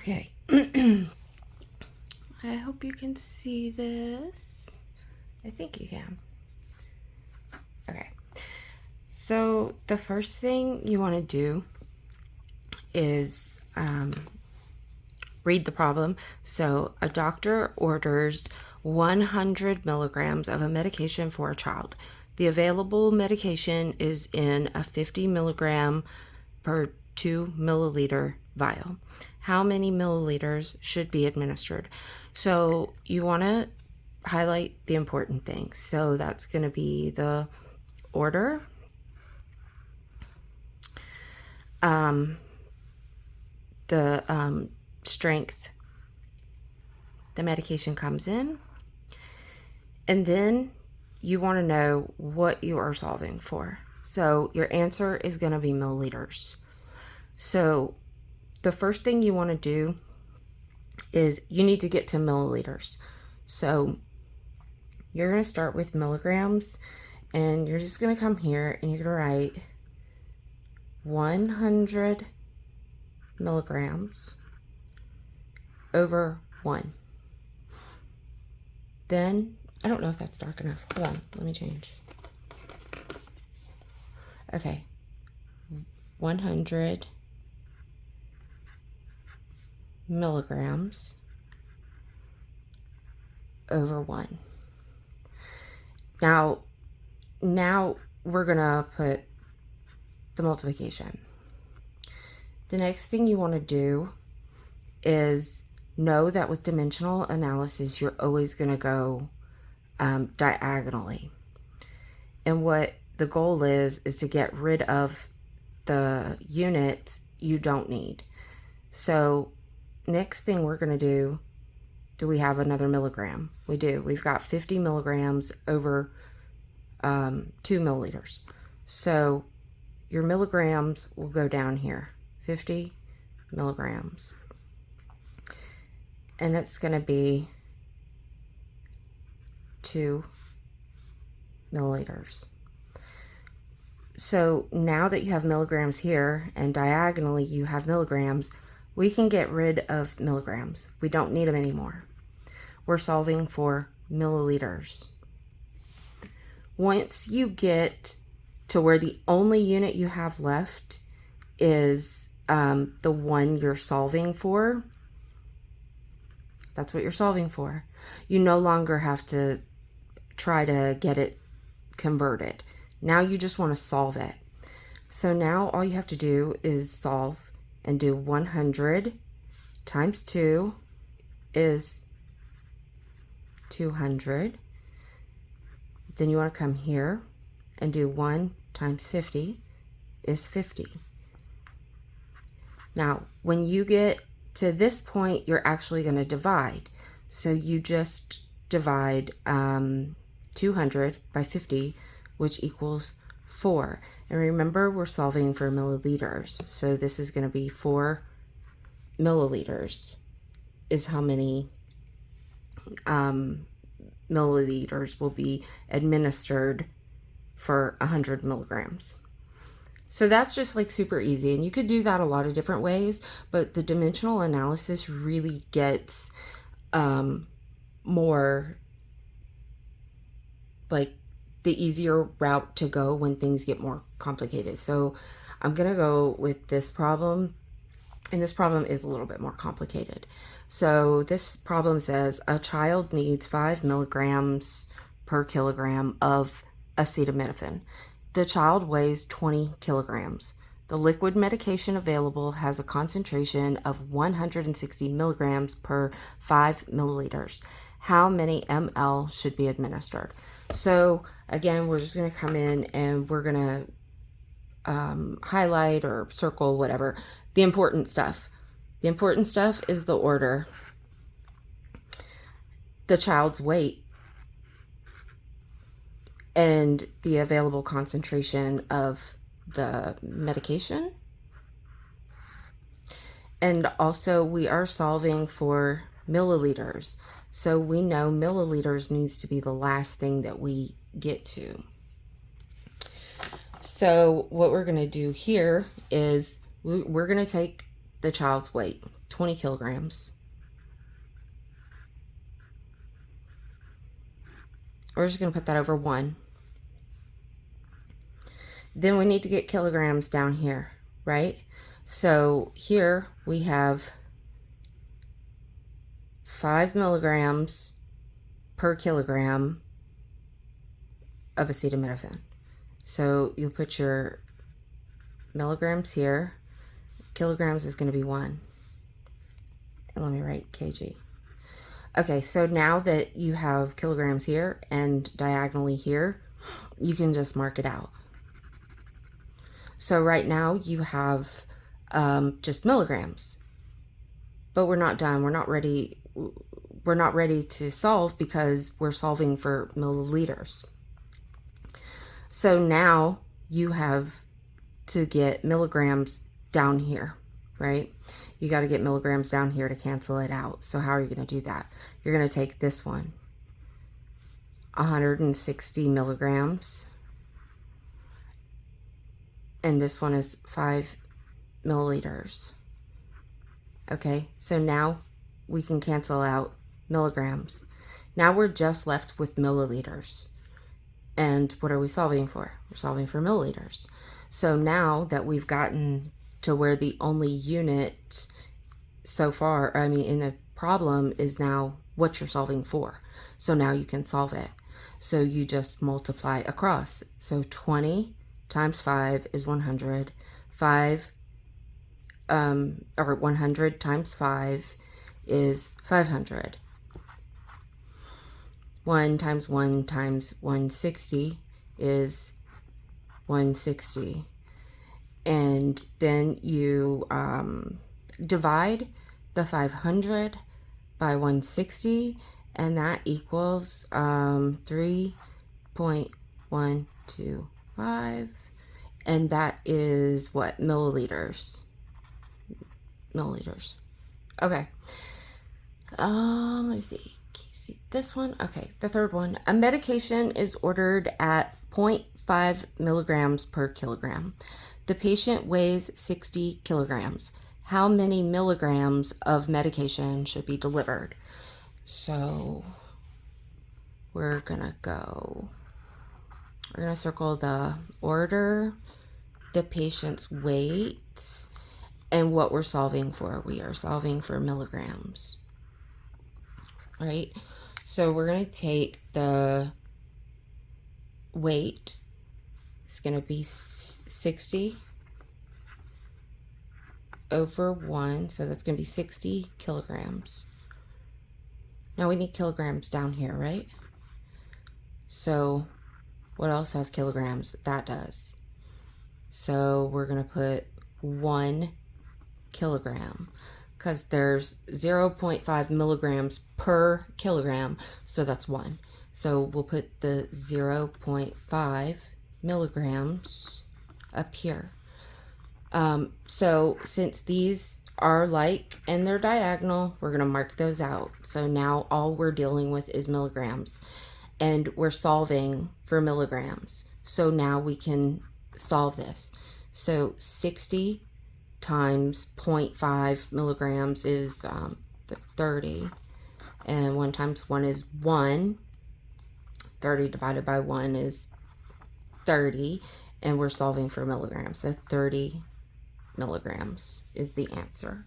Okay. I hope you can see this. I think you can. Okay. So the first thing you want to do is read the problem. So a doctor orders 100 milligrams of a medication for a child. The available medication is in a 50 milligram per 2 milliliter vial. How many milliliters should be administered? So you want to highlight the important things. So that's going to be the order, the strength the medication comes in, and then you want to know what you are solving for. So your answer is going to be milliliters. So the first thing you want to do is you need to get to milliliters. So you're going to start with milligrams, and you're just going to come here and you're going to write 100 milligrams over 1. Then, I don't know if that's dark enough. Hold on, let me change. Okay, 100 milligrams over 1. Now we're gonna put the multiplication. The next thing you want to do is know that with dimensional analysis, you're always going to go diagonally. And what the goal is to get rid of the units you don't need. So next thing we're going to do we have another milligram? We do. We've got 50 milligrams over 2 milliliters. So your milligrams will go down here, 50 milligrams. And it's going to be 2 milliliters. So now that you have milligrams here and diagonally you have milligrams, we can get rid of milligrams. We don't need them anymore. We're solving for milliliters. Once you get to where the only unit you have left is the one you're solving for, that's what you're solving for. You no longer have to try to get it converted. Now you just want to solve it. So now all you have to do is solve and do 100 times 2 is 200. Then you want to come here and do 1 times 50 is 50. Now, when you get to this point, you're actually going to divide. So you just divide 200 by 50, which equals 4. And remember, we're solving for milliliters. So this is going to be 4 milliliters is how many milliliters will be administered for 100 milligrams. So that's just like super easy, and you could do that a lot of different ways, but the dimensional analysis really gets more like the easier route to go when things get more complicated. So I'm going to go with this problem, and this problem is a little bit more complicated. So this problem says a child needs 5 milligrams per kilogram of acetaminophen. The child weighs 20 kilograms. The liquid medication available has a concentration of 160 milligrams per 5 milliliters. How many ml should be administered? So again, we're just going to come in and we're going to highlight or circle whatever the important stuff. The important stuff is the order, the child's weight, and the available concentration of the medication. And also we are solving for milliliters. So we know milliliters needs to be the last thing that we get to. So what we're going to do here is we're going to take the child's weight. 20 kilograms. We're just going to put that over 1. Then we need to get kilograms down here, right? So here we have 5 milligrams per kilogram of acetaminophen. So you'll put your milligrams here. Kilograms is going to be 1. And let me write kg. Okay, so now that you have kilograms here and diagonally here, you can just mark it out. So right now you have just milligrams, but we're not done. We're not ready to solve because we're solving for milliliters. So now you have to get milligrams down here, right? You got to get milligrams down here to cancel it out. So how are you going to do that? You're going to take this one, 160 milligrams, and this one is 5 milliliters. Okay, so now we can cancel out milligrams. Now we're just left with milliliters. And what are we solving for? We're solving for milliliters. So now that we've gotten to where the only unit so far, in the problem is now what you're solving for. So now you can solve it. So you just multiply across. So 20 times 5 is 100. 100 times 5 is 500. 1 times 1 times 160 is 160. And then you divide the 500 by 160, and that equals 3.125, and that is what? Milliliters. Okay. Let me see. Can you see this one? Okay, the third one. A medication is ordered at 0.5 milligrams per kilogram. The patient weighs 60 kilograms. How many milligrams of medication should be delivered? So we're gonna circle the order, the patient's weight, and what we're solving for. We are solving for milligrams, right? So we're gonna take the weight. It's gonna be 60 over 1, so that's going to be 60 kilograms. Now we need kilograms down here, right? So what else has kilograms? That does. So we're going to put 1 kilogram because there's 0.5 milligrams per kilogram, so that's 1. So we'll put the 0.5 milligrams up here. So since these are like and they're diagonal, we're going to mark those out. So now all we're dealing with is milligrams, and we're solving for milligrams. So now we can solve this. So 60 times 0.5 milligrams is 30, and 1 times 1 is 1. 30 divided by 1 is 30, and we're solving for milligrams. So 30 milligrams is the answer.